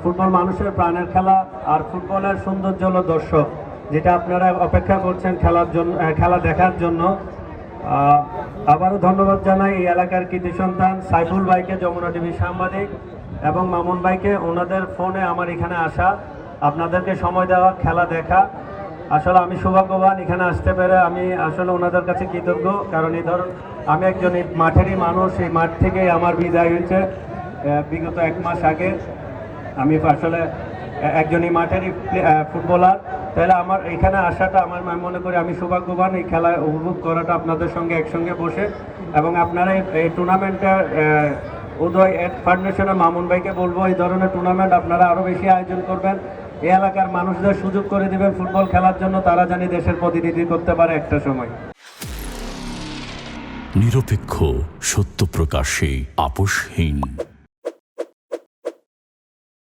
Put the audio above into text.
Football মানুষের প্রাণের খেলা, আর ফুটবলের সৌন্দর্য হলো দর্শক, যেটা আপনারা অপেক্ষা করছেন খেলার জন্য, খেলা দেখার জন্য। আবারও ধন্যবাদ জানাই এই এলাকার কৃতি সন্তান সাইফুল ভাইকে, যমুনা টিভির সাংবাদিক, এবং মামুন ভাইকে, ওনাদের ফোনে আমার এখানে আসা, আপনাদেরকে সময় দেওয়া, খেলা দেখা। আসলে আমি সৌভাগ্যবান এখানে আসতে পেরে, আমি আসলে ওনাদের কাছে কৃতজ্ঞ। কারণ এই ধরুন আমি একজন এই মাঠেরই মানুষ, এই মাঠ থেকেই আমার বিদায় হয়েছে বিগত 1 মাস আগে। আমি আসলে একজন এই মাঠেরই ফুটবলার, তাহলে আমার এখানে আসাটা আমার মনে করি আমি সৌভাগ্যবান এই খেলা উপভোগ করাটা আপনাদের সঙ্গে একসঙ্গে বসে। এবং আপনারা এই টুর্নামেন্টের উদয় ফাউন্ডেশনের মামুন ভাইকে বলবো এই ধরনের টুর্নামেন্ট আপনারা আরও বেশি আয়োজন করবেন, এই এলাকার মানুষদের সুযোগ করে দিবেন ফুটবল খেলার জন্য, তারা জানি দেশের প্রতিনিধি করতে পারে একটা সময়। নিরপেক্ষ, সত্য প্রকাশে আপোষহীন।